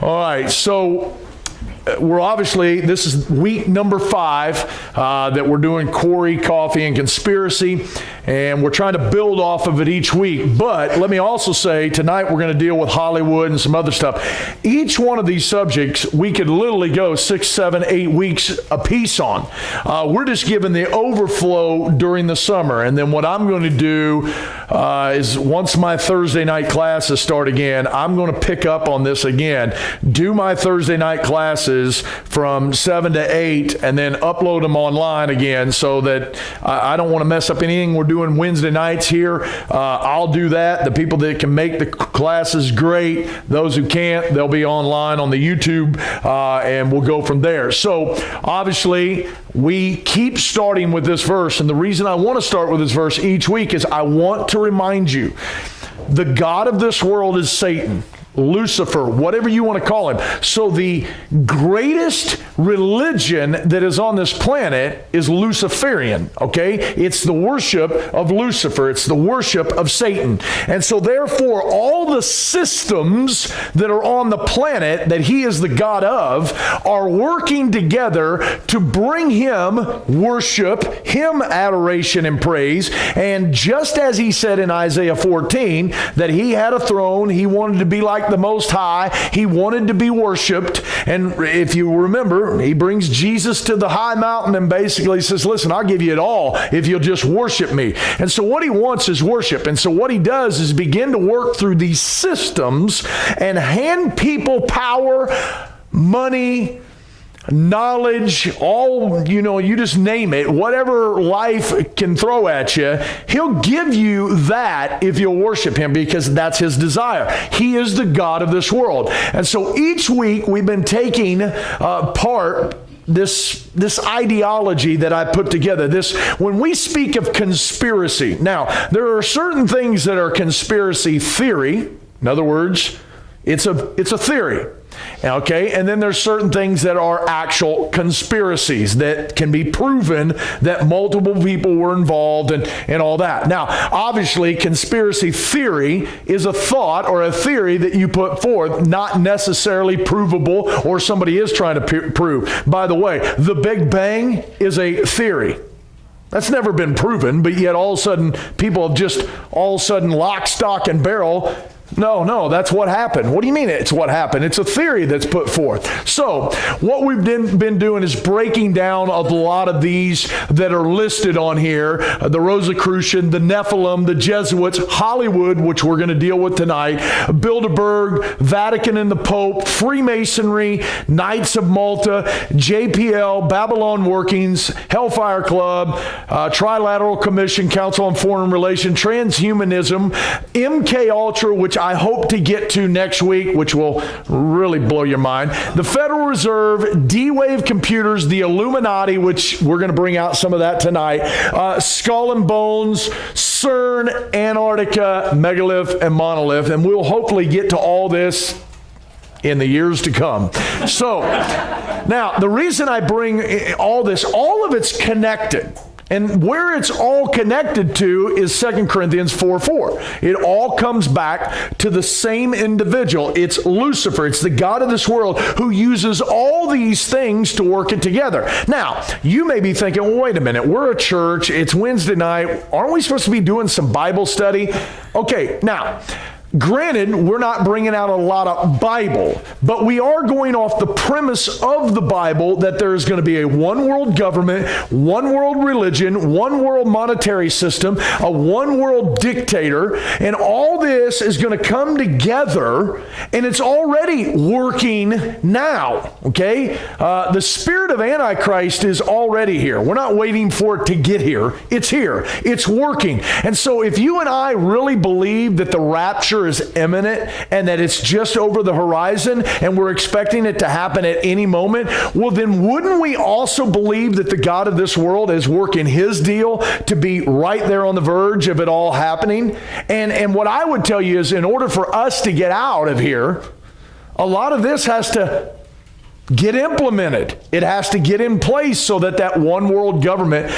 All right, so we're obviously, this is week number 5 that we're doing Corey, Coffee, and Conspiracy, and we're trying to build off of it each week. But let me also say, tonight we're going to deal with Hollywood and some other stuff. Each one of these subjects, we could literally go 6, 7, 8 weeks a piece on. We're just giving the overflow during the summer, and then what I'm going to do is once my Thursday night classes start again, I'm going to pick up on this again, do my Thursday night classes from 7 to 8, and then upload them online again, so that I don't want to mess up anything we're doing Wednesday nights here. I'll do that. The people that can make the classes, great. Those who can't, they'll be online on the YouTube, and we'll go from there. So obviously, we keep starting with this verse, and the reason I want to start with this verse each week is I want to remind you, the God of this world is Satan, Lucifer, whatever you want to call him. So the greatest religion that is on this planet is Luciferian, okay? It's the worship of Lucifer. It's the worship of Satan. And so therefore, all the systems that are on the planet that he is the God of are working together to bring him worship, him adoration and praise. And just as he said in Isaiah 14, that he had a throne, he wanted to be like the Most High, he wanted to be worshiped. And if you remember, he brings Jesus to the high mountain and basically says, listen, I'll give you it all if you'll just worship me. And so what he wants is worship. And so what he does is begin to work through these systems and hand people power, money, knowledge, all, you just name it, whatever life can throw at you, he'll give you that if you'll worship him, because that's his desire. He is the God of this world. And so each week we've been taking part this ideology that I put together. When we speak of conspiracy, now there are certain things that are conspiracy theory. In other words, it's a theory. Okay, and then there's certain things that are actual conspiracies that can be proven that multiple people were involved and all that. Now, obviously, conspiracy theory is a thought or a theory that you put forth, not necessarily provable or somebody is trying to prove. By the way, the Big Bang is a theory. That's never been proven, but yet all of a sudden, people have just lock, stock, and barrel. No, that's what happened. What do you mean it's what happened? It's a theory that's put forth. So what we've been doing is breaking down a lot of these that are listed on here. The Rosicrucian, the Nephilim, the Jesuits, Hollywood, which we're going to deal with tonight, Bilderberg, Vatican and the Pope, Freemasonry, Knights of Malta, JPL, Babylon Workings, Hellfire Club, Trilateral Commission, Council on Foreign Relations, Transhumanism, MK Ultra, which I hope to get to next week, which will really blow your mind. The Federal Reserve, D-Wave computers, the Illuminati, which we're going to bring out some of that tonight, Skull and Bones, CERN, Antarctica, Megalith, and Monolith. And we'll hopefully get to all this in the years to come. So, now, the reason I bring all this, all of it's connected. And where it's all connected to is 2 Corinthians 4:4. It all comes back to the same individual. It's Lucifer. It's the God of this world who uses all these things to work it together. Now, you may be thinking, well, wait a minute. We're a church. It's Wednesday night. Aren't we supposed to be doing some Bible study? Okay, now, granted, we're not bringing out a lot of Bible, but we are going off the premise of the Bible that there is going to be a one world government, one world religion, one world monetary system, a one world dictator, and all this is going to come together, and it's already working now, okay? The spirit of Antichrist is already here. We're not waiting for it to get here. It's here. It's working. And so if you and I really believe that the rapture is imminent and that it's just over the horizon and we're expecting it to happen at any moment, well, then wouldn't we also believe that the God of this world is working his deal to be right there on the verge of it all happening? And what I would tell you is, in order for us to get out of here, a lot of this has to get implemented. It has to get in place so that that one world government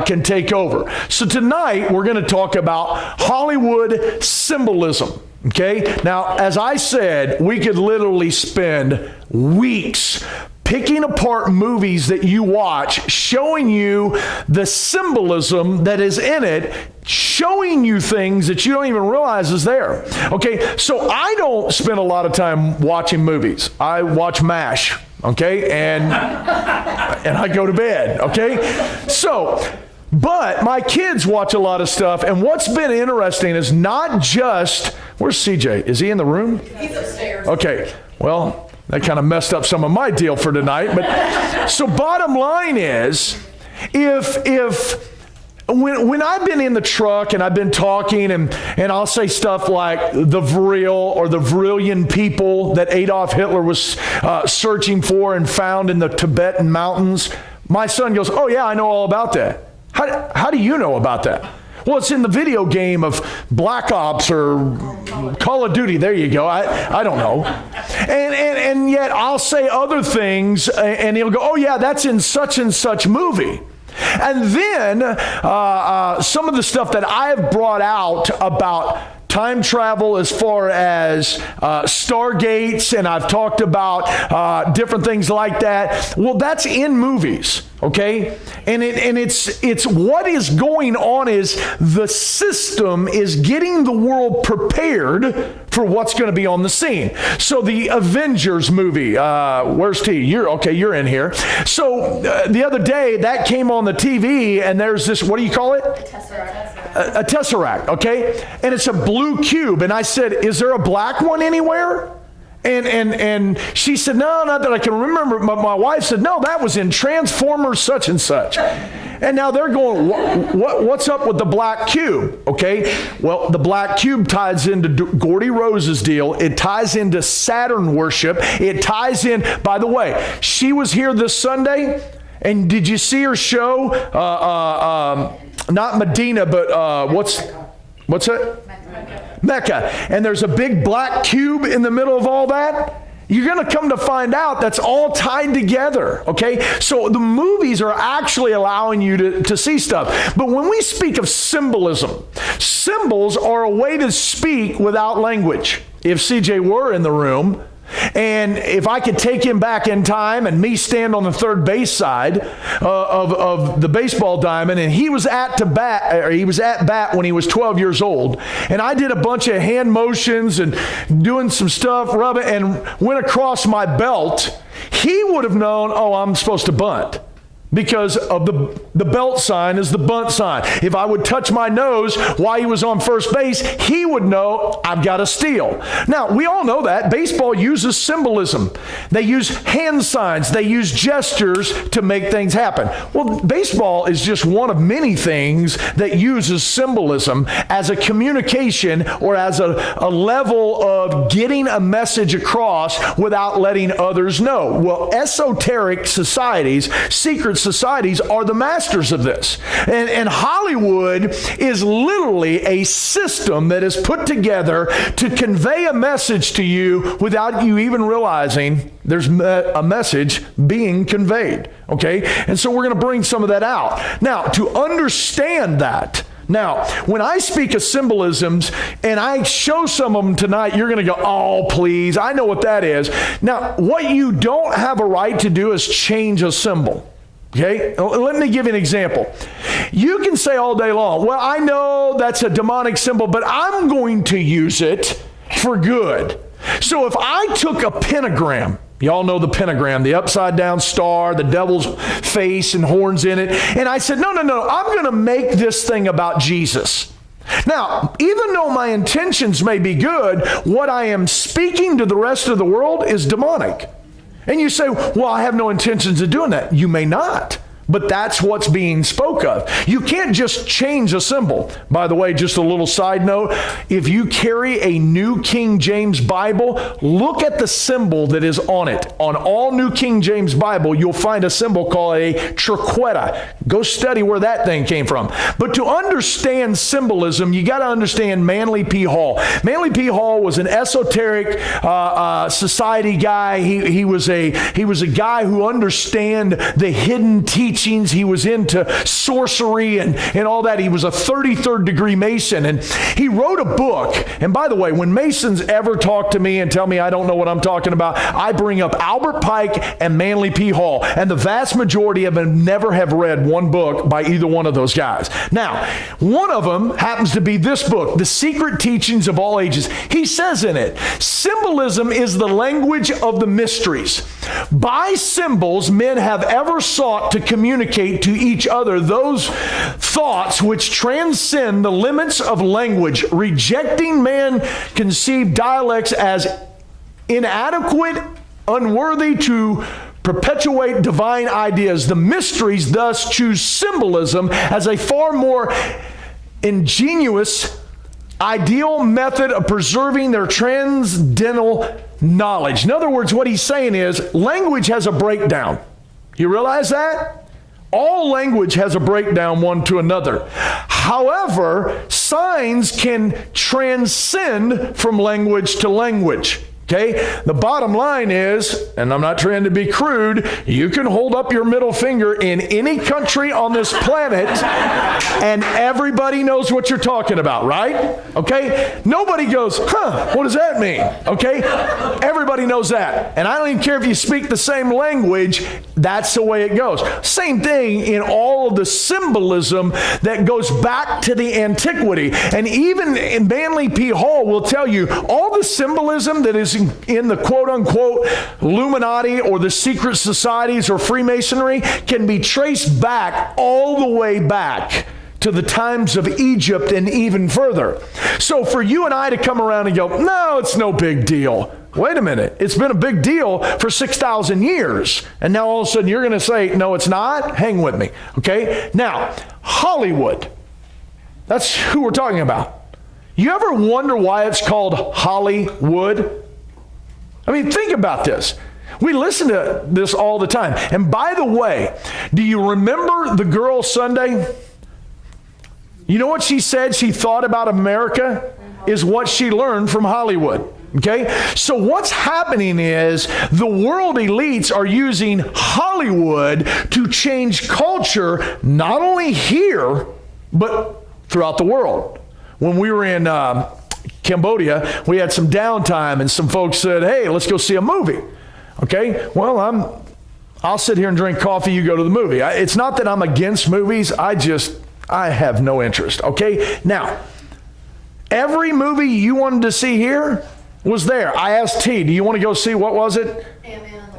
can take over. So tonight we're going to talk about Hollywood symbolism. Okay? Now, as I said, we could literally spend weeks picking apart movies that you watch, showing you the symbolism that is in it, showing you things that you don't even realize is there. Okay, so I don't spend a lot of time watching movies. I watch MASH, okay, and I go to bed, okay? So, but my kids watch a lot of stuff, and what's been interesting is not just, where's CJ? Is he in the room? He's upstairs. Okay, well, that kind of messed up some of my deal for tonight. But so bottom line is, when I've been in the truck and I've been talking and I'll say stuff like the Vril or the Vrillian people that Adolf Hitler was searching for and found in the Tibetan mountains, my son goes, "Oh yeah, I know all about that." How do you know about that? Well, it's in the video game of Black Ops or Call of Duty. There you go. I don't know. And yet I'll say other things and he'll go, "Oh yeah, that's in such and such movie." And then some of the stuff that I have brought out about time travel as far as stargates, and I've talked about different things like that. Well, that's in movies, okay? And it's what is going on is the system is getting the world prepared for what's going to be on the scene. So the Avengers movie, where's T? You're in here. So the other day that came on the TV, and there's this, what do you call it? A tesseract, okay? And it's a blue cube. And I said, "Is there a black one anywhere?" And she said, "No, not that I can remember." But my wife said, "No, that was in Transformers such and such." And now they're going, what's up with the black cube? Okay, well, the black cube ties into Gordy Rose's deal. It ties into Saturn worship. It ties in, by the way, she was here this Sunday. And did you see her show? Not Medina, but what's it? Mecca. And there's a big black cube in the middle of all that. You're going to come to find out that's all tied together, okay? So the movies are actually allowing you to see stuff. But when we speak of symbolism, symbols are a way to speak without language. If CJ were in the room, and if I could take him back in time and me stand on the third base side of the baseball diamond, and he was at bat when he was 12 years old, and I did a bunch of hand motions and doing some stuff, rubbing, and went across my belt, he would have known, oh, I'm supposed to bunt. Because of the belt sign is the bunt sign. If I would touch my nose while he was on first base, he would know I've got to steal. Now, we all know that. Baseball uses symbolism. They use hand signs. They use gestures to make things happen. Well, baseball is just one of many things that uses symbolism as a communication or as a level of getting a message across without letting others know. Well, esoteric societies, secret societies are the masters of this. And Hollywood is literally a system that is put together to convey a message to you without you even realizing there's a message being conveyed. Okay? And so we're going to bring some of that out. Now, to understand that, now, when I speak of symbolisms and I show some of them tonight, you're going to go, "Oh, please, I know what that is." Now, what you don't have a right to do is change a symbol. Okay, let me give you an example. You can say all day long, "Well, I know that's a demonic symbol, but I'm going to use it for good." So if I took a pentagram, y'all know the pentagram, the upside down star, the devil's face and horns in it, and I said, no, I'm going to make this thing about Jesus. Now, even though my intentions may be good, what I am speaking to the rest of the world is demonic. And you say, "Well, I have no intentions of doing that." You may not, But that's what's being spoke of. You can't just change a symbol. By the way, just a little side note, if you carry a New King James Bible, look at the symbol that is on it. On all New King James Bible, you'll find a symbol called a triqueta. Go study where that thing came from. But to understand symbolism, you got to understand Manly P. Hall. Manly P. Hall was an esoteric society guy. He was a guy who understand the hidden teachings. He was into sorcery and all that. He was a 33rd degree Mason, and he wrote a book. And by the way, when Masons ever talk to me and tell me I don't know what I'm talking about, I bring up Albert Pike and Manly P. Hall, and the vast majority of them never have read one book by either one of those guys. Now, one of them happens to be this book, The Secret Teachings of All Ages. He says in it, symbolism is the language of the mysteries. By symbols, men have ever sought to communicate to each other those thoughts which transcend the limits of language, rejecting man-conceived dialects as inadequate, unworthy to perpetuate divine ideas. The mysteries thus choose symbolism as a far more ingenious, ideal method of preserving their transcendental knowledge. In other words, what he's saying is language has a breakdown. You realize that? All language has a breakdown one to another. However, signs can transcend from language to language. Okay, the bottom line is, and I'm not trying to be crude, you can hold up your middle finger in any country on this planet and everybody knows what you're talking about, right? Okay, nobody goes, what does that mean? Okay, everybody knows that. And I don't even care if you speak the same language, that's the way it goes. Same thing in all of the symbolism that goes back to the antiquity. And even in Manly P. Hall will tell you all the symbolism that is in the quote-unquote Illuminati or the secret societies or Freemasonry can be traced back all the way back to the times of Egypt and even further. So for you and I to come around and go, no, it's no big deal. Wait a minute. It's been a big deal for 6,000 years. And now all of a sudden you're going to say, no, it's not? Hang with me. Okay? Now, Hollywood. That's who we're talking about. You ever wonder why it's called Hollywood? I mean, think about this. We listen to this all the time. And by the way, do you remember the girl Sunday? You know what she said she thought about America is what she learned from Hollywood. Okay? So what's happening is the world elites are using Hollywood to change culture, not only here, but throughout the world. When we were in Cambodia, we had some downtime and some folks said, hey, let's go see a movie. Okay, well, I'll sit here and drink coffee, you go to the movie. It's not that I'm against movies, I have no interest. Okay, now, every movie you wanted to see here was there. I asked T, do you want to go see, what was it?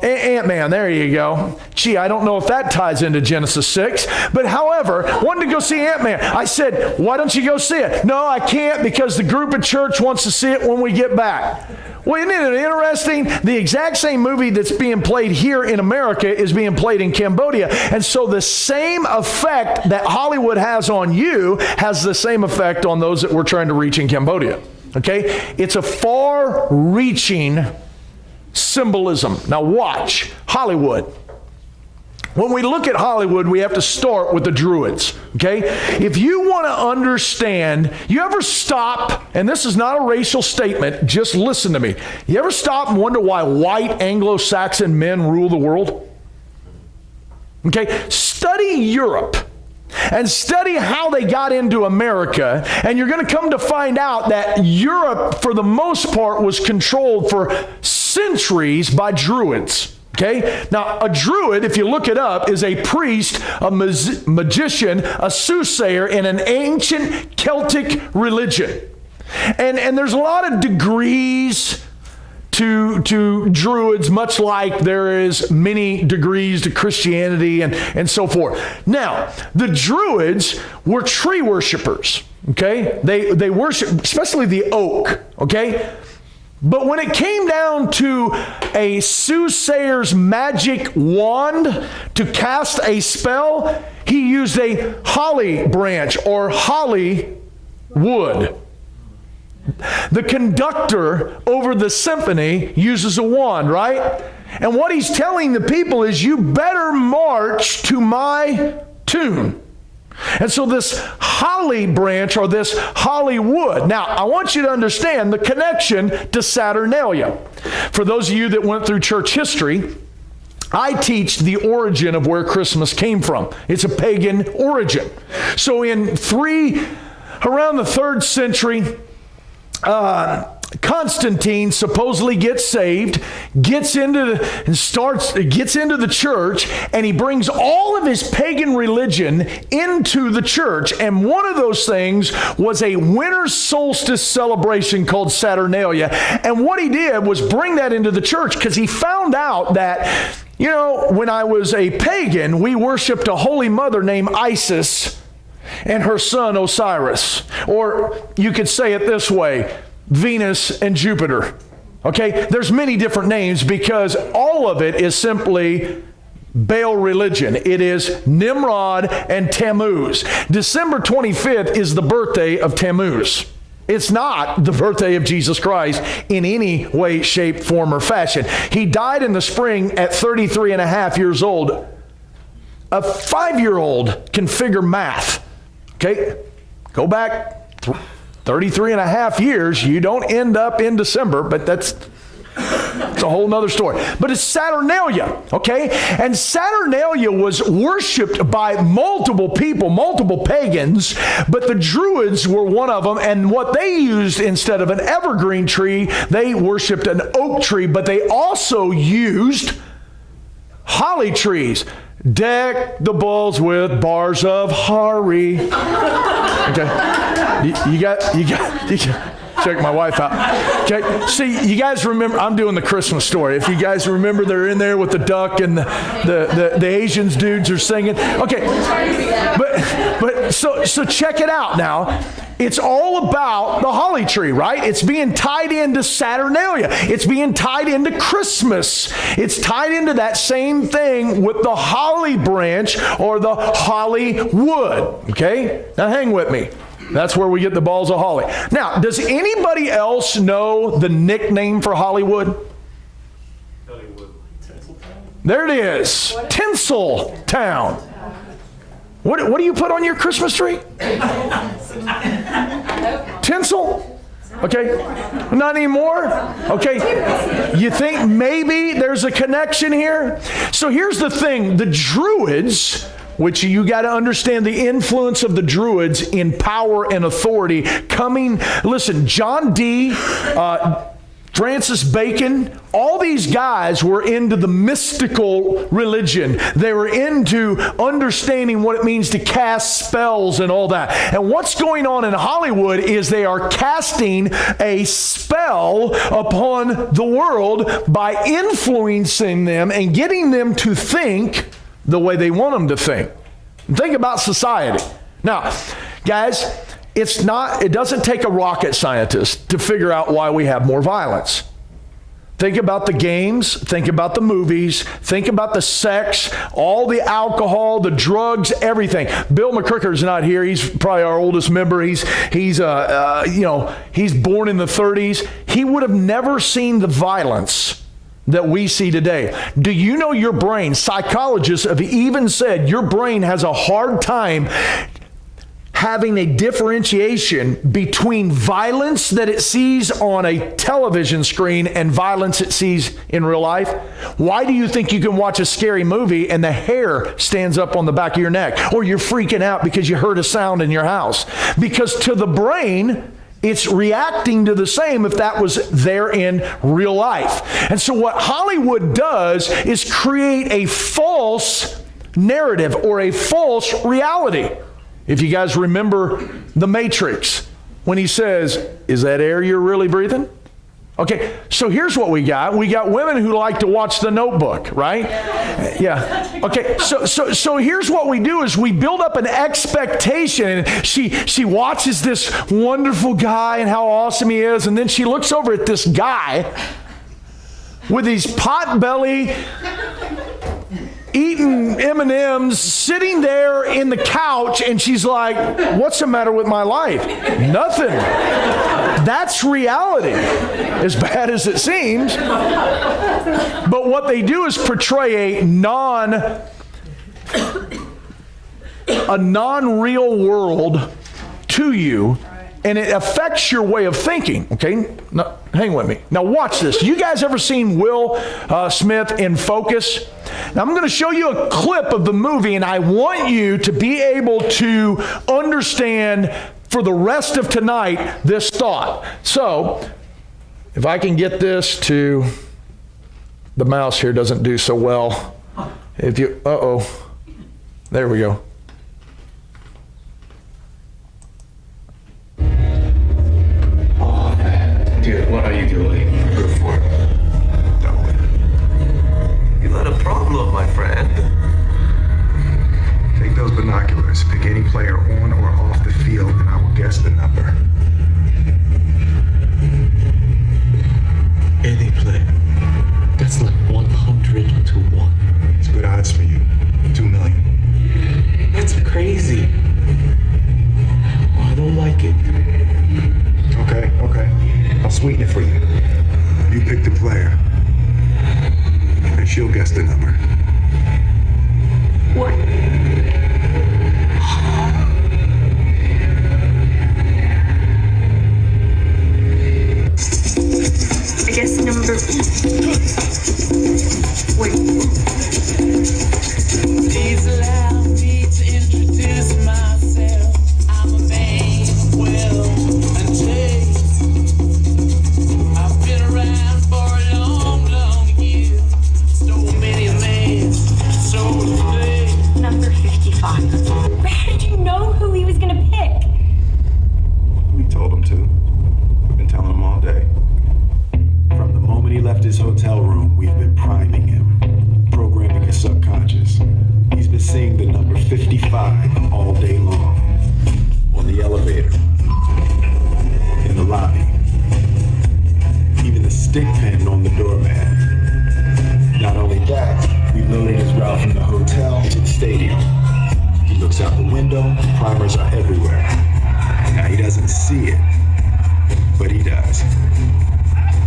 Ant-Man, there you go. Gee, I don't know if that ties into Genesis 6, but however, wanted to go see Ant-Man. I said, why don't you go see it? No, I can't because the group at church wants to see it when we get back. Well, isn't it interesting? The exact same movie that's being played here in America is being played in Cambodia. And so the same effect that Hollywood has on you has the same effect on those that we're trying to reach in Cambodia. Okay? It's a far-reaching symbolism. Now watch, Hollywood. When we look at Hollywood, we have to start with the Druids, okay? If you want to understand, you ever stop, and this is not a racial statement, just listen to me. You ever stop and wonder why white Anglo-Saxon men rule the world? Okay, study Europe. And study how they got into America, and you're going to come to find out that Europe, for the most part, was controlled for centuries by Druids. Okay? Now, a Druid, if you look it up, is a priest, a magician, a soothsayer in an ancient Celtic religion. And there's a lot of degrees to Druids, much like there is many degrees to Christianity and so forth. Now, the Druids were tree worshipers, okay? They worship, especially the oak, okay? But when it came down to a soothsayer's magic wand to cast a spell, he used a holly branch or holly wood. The conductor over the symphony uses a wand, right? And what he's telling the people is, you better march to my tune. And so this holly branch or this holly wood. Now, I want you to understand the connection to Saturnalia. For those of you that went through church history, I teach the origin of where Christmas came from. It's a pagan origin. So in around the 3rd century, Constantine supposedly gets saved, gets into the church, and he brings all of his pagan religion into the church. And one of those things was a winter solstice celebration called Saturnalia. And what he did was bring that into the church, because he found out that, when I was a pagan, we worshiped a holy mother named Isis and her son Osiris. Or you could say it this way, Venus and Jupiter. Okay? There's many different names because all of it is simply Baal religion. It is Nimrod and Tammuz. December 25th is the birthday of Tammuz. It's not the birthday of Jesus Christ in any way, shape, form, or fashion. He died in the spring at 33 and a half years old. A 5-year-old can figure math. Okay? Go back 33 and a half years. You don't end up in December, but that's a whole nother story. But it's Saturnalia, okay? And Saturnalia was worshipped by multiple people, multiple pagans, but the Druids were one of them, and what they used instead of an evergreen tree, they worshipped an oak tree, but they also used holly trees. Deck the balls with bars of Hari. Okay, you got. Check my wife out. Okay, see, you guys remember? I'm doing the Christmas story. If you guys remember, they're in there with the duck and the Asians dudes are singing. Okay, but so check it out now. It's all about the holly tree, right? It's being tied into Saturnalia. It's being tied into Christmas. It's tied into that same thing with the holly branch or the holly wood. Okay? Now hang with me. That's where we get the balls of holly. Now, does anybody else know the nickname for Hollywood? Hollywood. There it is. Tinsel Town. What do you put on your Christmas tree? Tinsel? Okay. Not anymore? Okay. You think maybe there's a connection here? So here's the thing. The Druids, which you got to understand the influence of the Druids in power and authority coming. Listen, John Dee, Francis Bacon, all these guys were into the mystical religion. They were into understanding what it means to cast spells and all that. And what's going on in Hollywood is they are casting a spell upon the world by influencing them and getting them to think the way they want them to think. Think about society. Now, guys, it doesn't take a rocket scientist to figure out why we have more violence. Think about the games, think about the movies, think about the sex, all the alcohol, the drugs, everything. Bill McCricker's not here. He's probably our oldest member. He's born in the 30s. He would have never seen the violence that we see today. Do you know your brain? Psychologists have even said your brain has a hard time having a differentiation between violence that it sees on a television screen and violence it sees in real life. Why do you think you can watch a scary movie and the hair stands up on the back of your neck? Or you're freaking out because you heard a sound in your house? Because to the brain, it's reacting to the same if that was there in real life. And so what Hollywood does is create a false narrative or a false reality. If you guys remember The Matrix, when he says, "Is that air you're really breathing?" Okay, so here's what we got. We got women who like to watch The Notebook, right? Yeah. Okay, so here's what we do is we build up an expectation. And she watches this wonderful guy and how awesome he is, and then she looks over at this guy with his pot belly, eating M&Ms, sitting there in the couch, and she's like, what's the matter with my life? Nothing. That's reality, as bad as it seems. But what they do is portray a non-real world to you, and it affects your way of thinking, okay? Now, hang with me. Now watch this. You guys ever seen Will Smith in Focus? Now I'm going to show you a clip of the movie, and I want you to be able to understand for the rest of tonight this thought. So, if I can get this to, the mouse here doesn't do so well. If you, there we go. Dude, what are you doing? Go for it. Don't. You got a problem, my friend. Take those binoculars, pick any player on or off the field, and I will guess the number. Any player. That's like 100 to 1. It's good odds for you. 2 million. That's crazy. Oh, I don't like it. Okay. I'll sweeten it for you. You pick the player, and she'll guess the number. What? I guess number. Wait. Please allow me to introduce myself. I'm a man of will and taste. I've been around for a long year. Stole many a man, so today. Number 55. How did you know who he was gonna pick? We told him to. We've been telling him all day. From the moment he left his hotel room, we've been priming him, programming his subconscious. He's been seeing the number 55 all day long. On the elevator, in the lobby, even the stick pin on the doormat. Not only that, we loaded his route from the hotel to the stadium. He looks out the window, primers are everywhere. Now he doesn't see it, but he does.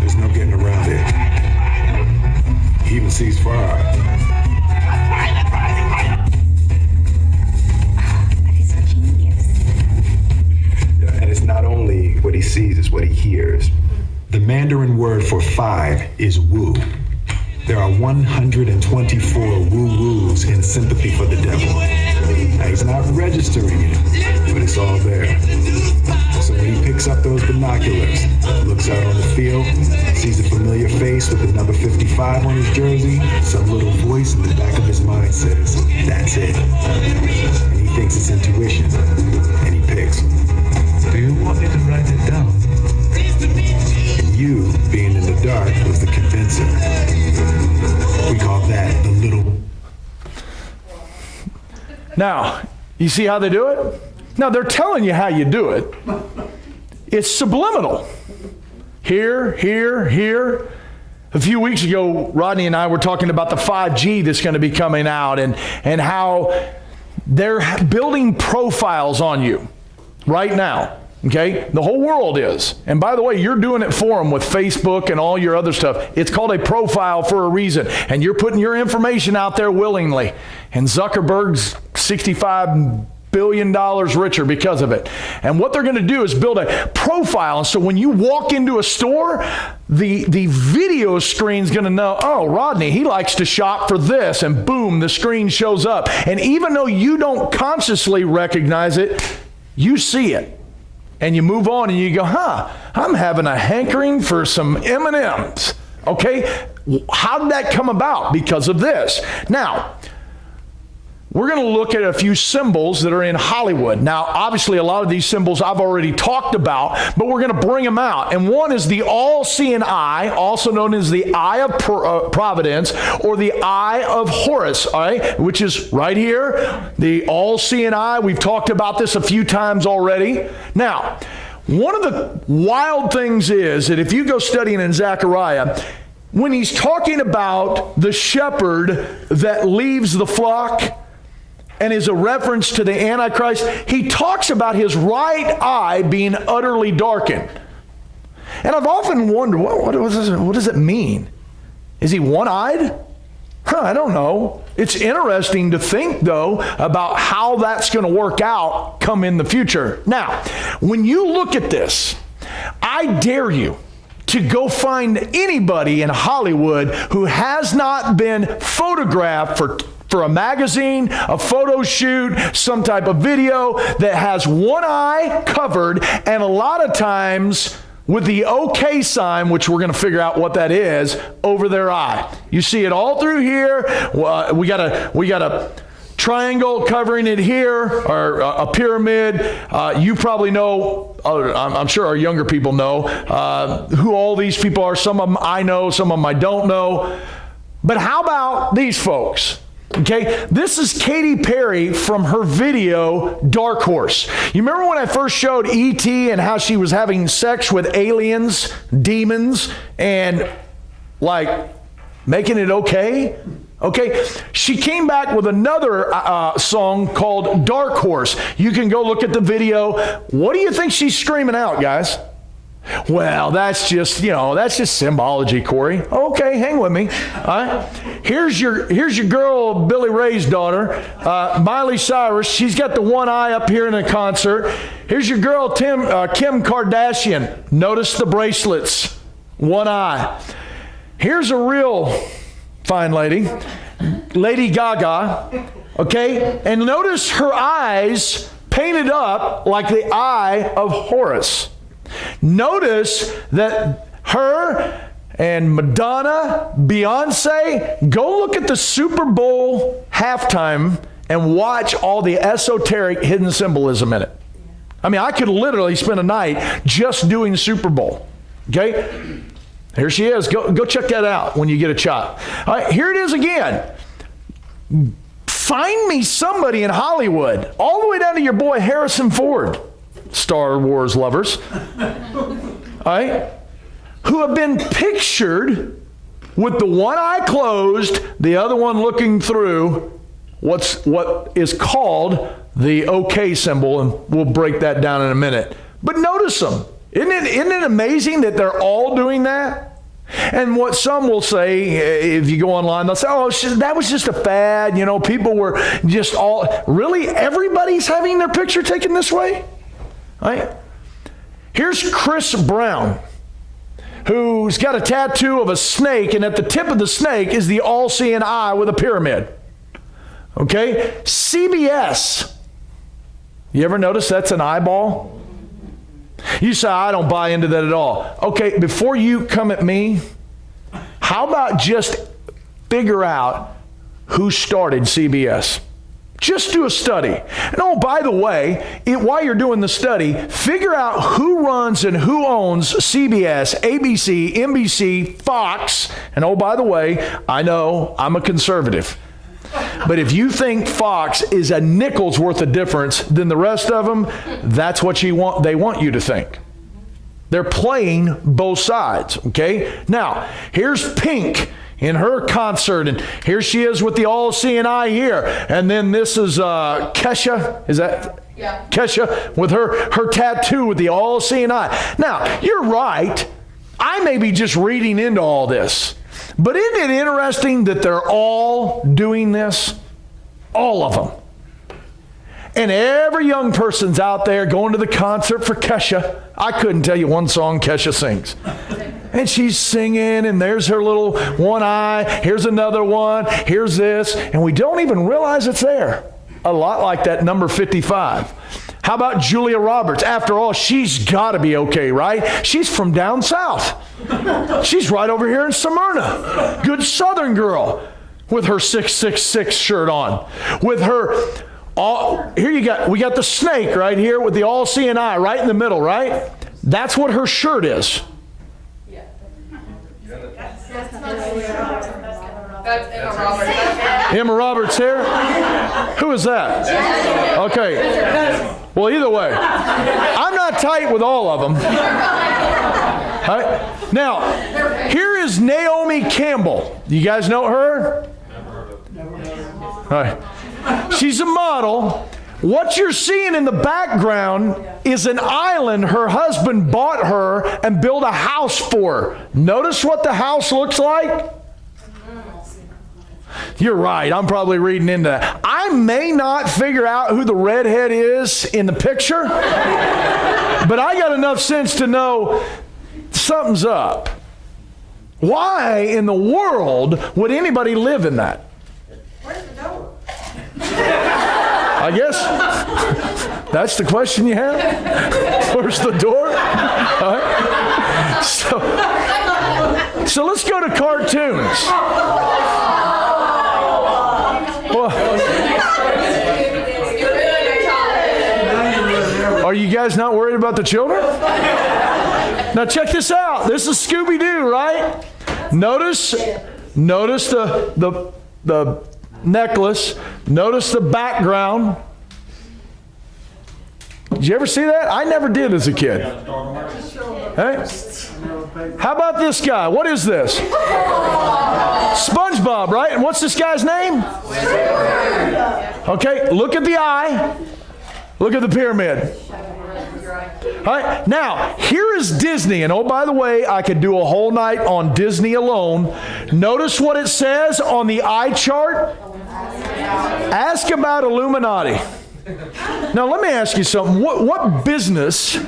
There's no getting around it. He even sees far. That is genius. And it's not only what he sees, it's what he hears. The Mandarin word for 5 is woo. There are 124 woo-woos in sympathy for the devil. Now he's not registering it, but it's all there. So when he picks up those binoculars, looks out on the field, sees a familiar face with the number 55 on his jersey, some little voice in the back of his mind says, that's it. And he thinks it's intuition, and he picks. Do you want me to write it down? And you, being in the dark, was the convincer. We call that the little... Now, you see how they do it? Now, they're telling you how you do it. It's subliminal. Here. A few weeks ago, Rodney and I were talking about the 5G that's going to be coming out and how they're building profiles on you right now. Okay? The whole world is. And by the way, you're doing it for them with Facebook and all your other stuff. It's called a profile for a reason. And you're putting your information out there willingly. And Zuckerberg's $65 billion richer because of it. And what they're going to do is build a profile. So when you walk into a store, the video screen's going to know, oh, Rodney, he likes to shop for this. And boom, the screen shows up. And even though you don't consciously recognize it, you see it. And you move on and you go, I'm having a hankering for some M&Ms. Okay? How did that come about? Because of this. Now, we're going to look at a few symbols that are in Hollywood. Now, obviously, a lot of these symbols I've already talked about, but we're going to bring them out. And one is the all-seeing eye, also known as the eye of Providence, or the eye of Horus, all right, which is right here, the all-seeing eye. We've talked about this a few times already. Now, one of the wild things is that if you go studying in Zechariah, when he's talking about the shepherd that leaves the flock, and is a reference to the Antichrist, he talks about his right eye being utterly darkened. And I've often wondered, what does it mean? Is he one-eyed? I don't know. It's interesting to think, though, about how that's going to work out come in the future. Now, when you look at this, I dare you to go find anybody in Hollywood who has not been photographed for a magazine, a photo shoot, some type of video that has one eye covered, and a lot of times with the OK sign, which we're going to figure out what that is, over their eye. You see it all through here. We got a triangle covering it here, or a pyramid. You probably know, I'm sure our younger people know, who all these people are. Some of them I know, some of them I don't know. But how about these folks? Okay, this is Katy Perry from her video, Dark Horse. You remember when I first showed E.T. and how she was having sex with aliens, demons, and like making it okay? Okay, she came back with another song called Dark Horse. You can go look at the video. What do you think she's screaming out, guys? Well, that's just symbology, Corey. Okay, hang with me. All right. Here's your girl, Billy Ray's daughter, Miley Cyrus. She's got the one eye up here in the concert. Here's your girl, Kim Kardashian. Notice the bracelets. One eye. Here's a real fine lady, Lady Gaga. Okay, and notice her eyes painted up like the eye of Horus. Notice that her and Madonna, Beyonce, go look at the Super Bowl halftime and watch all the esoteric hidden symbolism in it. I mean, I could literally spend a night just doing Super Bowl. Okay? Here she is. Go check that out when you get a shot. All right, here it is again. Find me somebody in Hollywood, all the way down to your boy Harrison Ford, Star Wars lovers, all right, who have been pictured with the one eye closed, the other one looking through what is called the OK symbol, and we'll break that down in a minute. But notice them. Isn't it amazing that they're all doing that? And what some will say, if you go online, they'll say, oh, that was just a fad. You know, people were just all, really? Everybody's having their picture taken this way? Right? Here's Chris Brown, who's got a tattoo of a snake, and at the tip of the snake is the all-seeing eye with a pyramid. Okay? CBS. You ever notice that's an eyeball? You say, I don't buy into that at all. Okay, before you come at me, how about just figure out who started CBS? Just do a study. And oh, by the way, while you're doing the study, figure out who runs and who owns CBS, ABC, NBC, Fox. And oh, by the way, I know I'm a conservative. But if you think Fox is a nickel's worth of difference than the rest of them, that's what they want you to think. They're playing both sides, okay? Now, here's Pink in her concert, and here she is with the all-seeing eye here. And then this is Kesha, is that? Yeah. Kesha with her tattoo with the all-seeing eye. Now, you're right. I may be just reading into all this. But isn't it interesting that they're all doing this? All of them. And every young person's out there going to the concert for Kesha. I couldn't tell you one song Kesha sings. And she's singing, and there's her little one eye. Here's another one. Here's this. And we don't even realize it's there. A lot like that number 55. How about Julia Roberts? After all, she's got to be okay, right? She's from down south. She's right over here in Smyrna. Good Southern girl. with her 666 shirt on, with her we got the snake right here with the all-seeing eye right in the middle, right? That's what her shirt is. Emma Roberts here? Who is that? Okay. Well, either way, I'm not tight with all of them. All right. Now, here is Naomi Campbell. You guys know her? All right. She's a model. What you're seeing in the background is an island her husband bought her and built a house for her. Notice what the house looks like? You're right. I'm probably reading into that. I may not figure out who the redhead is in the picture, but I got enough sense to know something's up. Why in the world would anybody live in that? Where's the door? I guess that's the question you have. Where's the door? All right. So let's go to cartoons. Well, are you guys not worried about the children? Now check this out. This is Scooby-Doo, right? Notice the necklace. Notice the background. Did you ever see that? I never did as a kid. Hey? How about this guy? What is this? SpongeBob, right? And what's this guy's name? Okay, look at the eye. Look at the pyramid. All right, now, here is Disney. And oh, by the way, I could do a whole night on Disney alone. Notice what it says on the eye chart. Ask about Illuminati. Now, let me ask you something. What business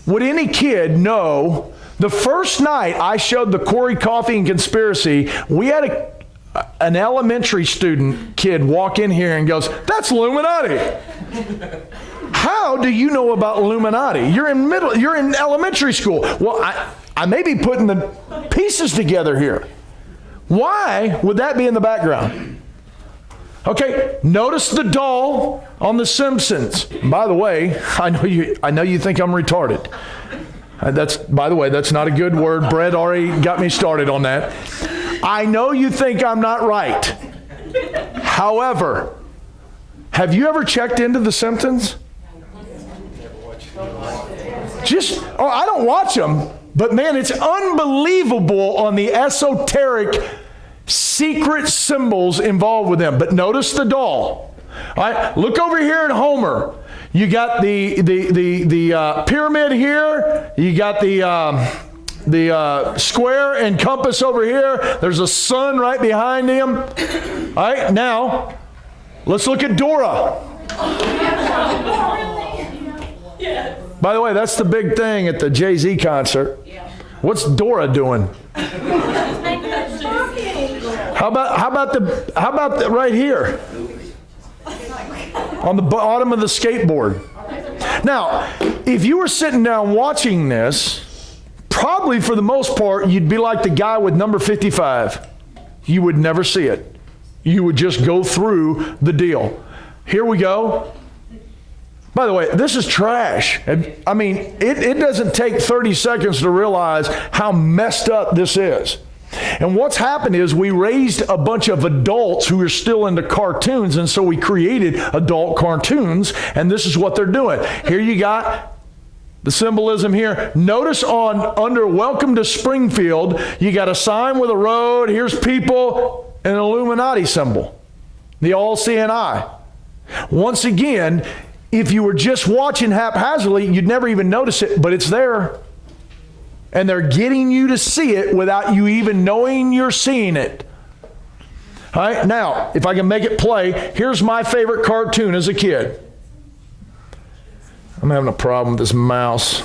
would any kid know? The first night I showed the Corey Coffee and Conspiracy, we had an elementary student kid walk in here and goes, "That's Illuminati." How do you know about Illuminati? You're in elementary school. Well, I may be putting the pieces together here. Why would that be in the background? Okay, notice the doll on The Simpsons. By the way, I know you think I'm retarded. By the way, that's not a good word. Brett already got me started on that. I know you think I'm not right. However, have you ever checked into The Simpsons? I don't watch them, but man, it's unbelievable on the esoteric secret symbols involved with them. But notice the doll. All right, look over here at Homer. You got the pyramid here. You got the square and compass over here. There's a sun right behind him. All right, now let's look at Dora. By the way, that's the big thing at the Jay-Z concert. What's Dora doing? How about the right here on the bottom of the skateboard? Now, if you were sitting down watching this, probably for the most part, you'd be like the guy with number 55. You would never see it. You would just go through the deal. Here we go. By the way, this is trash. I mean, it doesn't take 30 seconds to realize how messed up this is. And what's happened is we raised a bunch of adults who are still into cartoons, and so we created adult cartoons, and this is what they're doing. Here you got the symbolism here. Notice under Welcome to Springfield, you got a sign with a road, here's people, and an Illuminati symbol. The all-seeing eye. Once again, if you were just watching haphazardly, you'd never even notice it, but it's there. And they're getting you to see it without you even knowing you're seeing it. All right, now, if I can make it play, here's my favorite cartoon as a kid. I'm having a problem with this mouse.